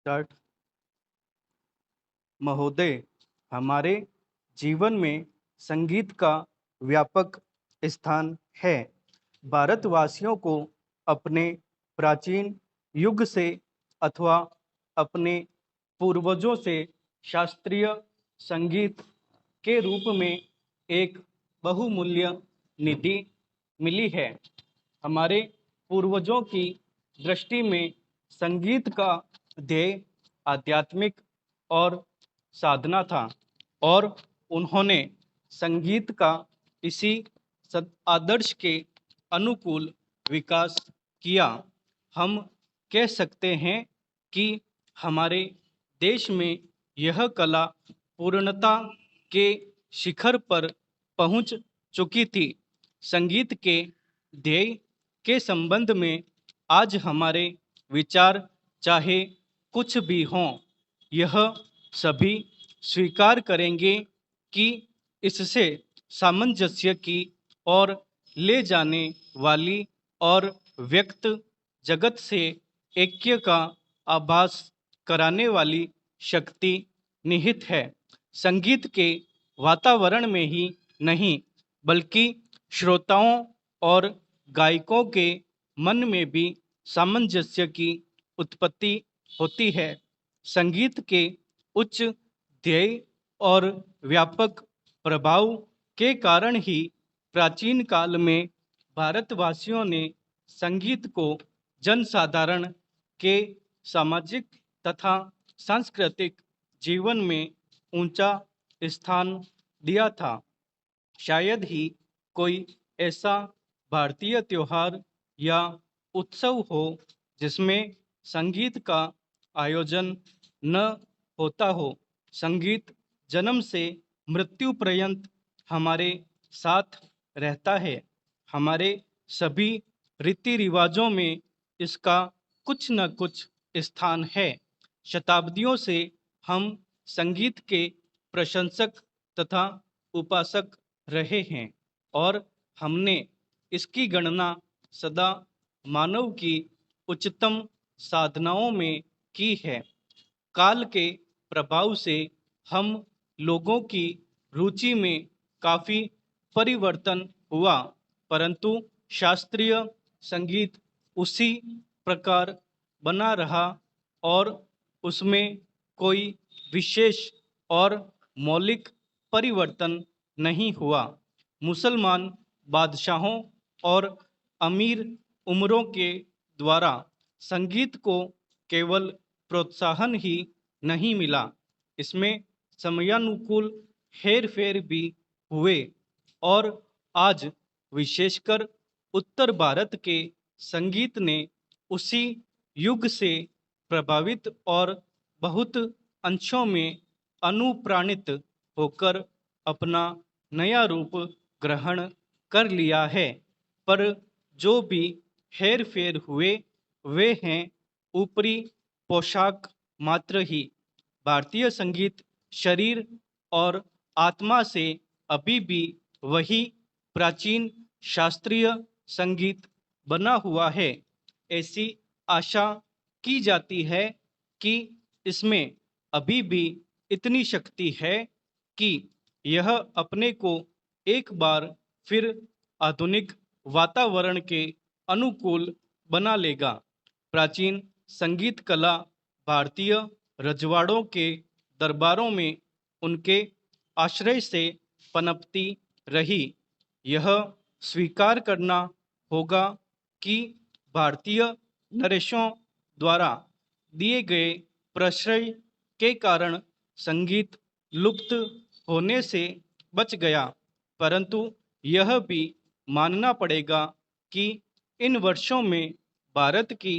Start. महोदय, हमारे जीवन में संगीत का व्यापक स्थान है। भारतवासियों को अपने प्राचीन युग से अथवा अपने पूर्वजों से शास्त्रीय संगीत के रूप में एक बहुमूल्य निधि मिली है। हमारे पूर्वजों की दृष्टि में संगीत का ध्येय आध्यात्मिक और साधना था और उन्होंने संगीत का इसी आदर्श के अनुकूल विकास किया। हम कह सकते हैं कि हमारे देश में यह कला पूर्णता के शिखर पर पहुंच चुकी थी। संगीत के ध्येय के संबंध में आज हमारे विचार चाहे कुछ भी हों, यह सभी स्वीकार करेंगे कि इससे सामंजस्य की ओर ले जाने वाली और व्यक्त जगत से ऐक्य का आभास कराने वाली शक्ति निहित है। संगीत के वातावरण में ही नहीं बल्कि श्रोताओं और गायकों के मन में भी सामंजस्य की उत्पत्ति होती है। संगीत के उच्च ध्येय और व्यापक प्रभाव के कारण ही प्राचीन काल में भारतवासियों ने संगीत को जनसाधारण के सामाजिक तथा सांस्कृतिक जीवन में ऊंचा स्थान दिया था। शायद ही कोई ऐसा भारतीय त्योहार या उत्सव हो जिसमें संगीत का आयोजन न होता हो। संगीत जन्म से मृत्यु पर्यंत हमारे साथ रहता है। हमारे सभी रीति रिवाजों में इसका कुछ न कुछ स्थान है। शताब्दियों से हम संगीत के प्रशंसक तथा उपासक रहे हैं और हमने इसकी गणना सदा मानव की उच्चतम साधनाओं में की है। काल के प्रभाव से हम लोगों की रुचि में काफ़ी परिवर्तन हुआ, परंतु शास्त्रीय संगीत उसी प्रकार बना रहा और उसमें कोई विशेष और मौलिक परिवर्तन नहीं हुआ। मुसलमान बादशाहों और अमीर उमरों के द्वारा संगीत को केवल प्रोत्साहन ही नहीं मिला, इसमें समयानुकूल हेर फेर भी हुए और आज विशेषकर उत्तर भारत के संगीत ने उसी युग से प्रभावित और बहुत अंशों में अनुप्राणित होकर अपना नया रूप ग्रहण कर लिया है। पर जो भी हेर फेर हुए वे हैं ऊपरी पोशाक मात्र ही। भारतीय संगीत शरीर और आत्मा से अभी भी वही प्राचीन शास्त्रीय संगीत बना हुआ है। ऐसी आशा की जाती है कि इसमें अभी भी इतनी शक्ति है कि यह अपने को एक बार फिर आधुनिक वातावरण के अनुकूल बना लेगा। प्राचीन संगीत कला भारतीय रजवाड़ों के दरबारों में उनके आश्रय से पनपती रही। यह स्वीकार करना होगा कि भारतीय नरेशों द्वारा दिए गए प्रश्रय के कारण संगीत लुप्त होने से बच गया, परंतु यह भी मानना पड़ेगा कि इन वर्षों में भारत की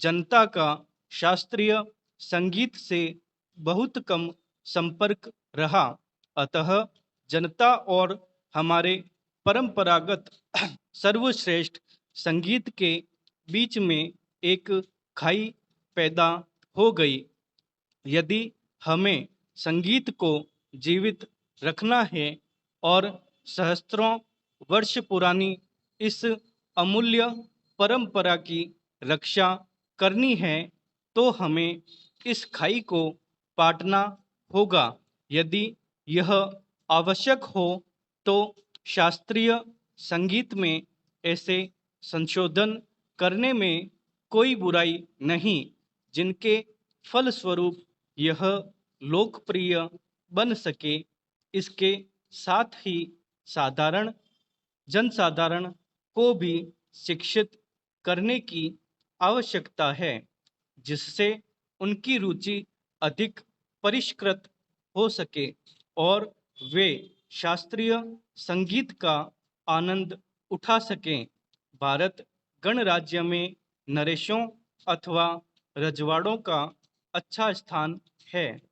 जनता का शास्त्रीय संगीत से बहुत कम संपर्क रहा। अतः जनता और हमारे परंपरागत सर्वश्रेष्ठ संगीत के बीच में एक खाई पैदा हो गई। यदि हमें संगीत को जीवित रखना है और सहस्त्रों वर्ष पुरानी इस अमूल्य परंपरा की रक्षा करनी है तो हमें इस खाई को पाटना होगा। यदि यह आवश्यक हो तो शास्त्रीय संगीत में ऐसे संशोधन करने में कोई बुराई नहीं, जिनके फलस्वरूप यह लोकप्रिय बन सके। इसके साथ ही साधारण जनसाधारण को भी शिक्षित करने की आवश्यकता है, जिससे उनकी रुचि अधिक परिष्कृत हो सके और वे शास्त्रीय संगीत का आनंद उठा सकें। भारत गणराज्य में नरेशों अथवा रजवाड़ों का अच्छा स्थान है।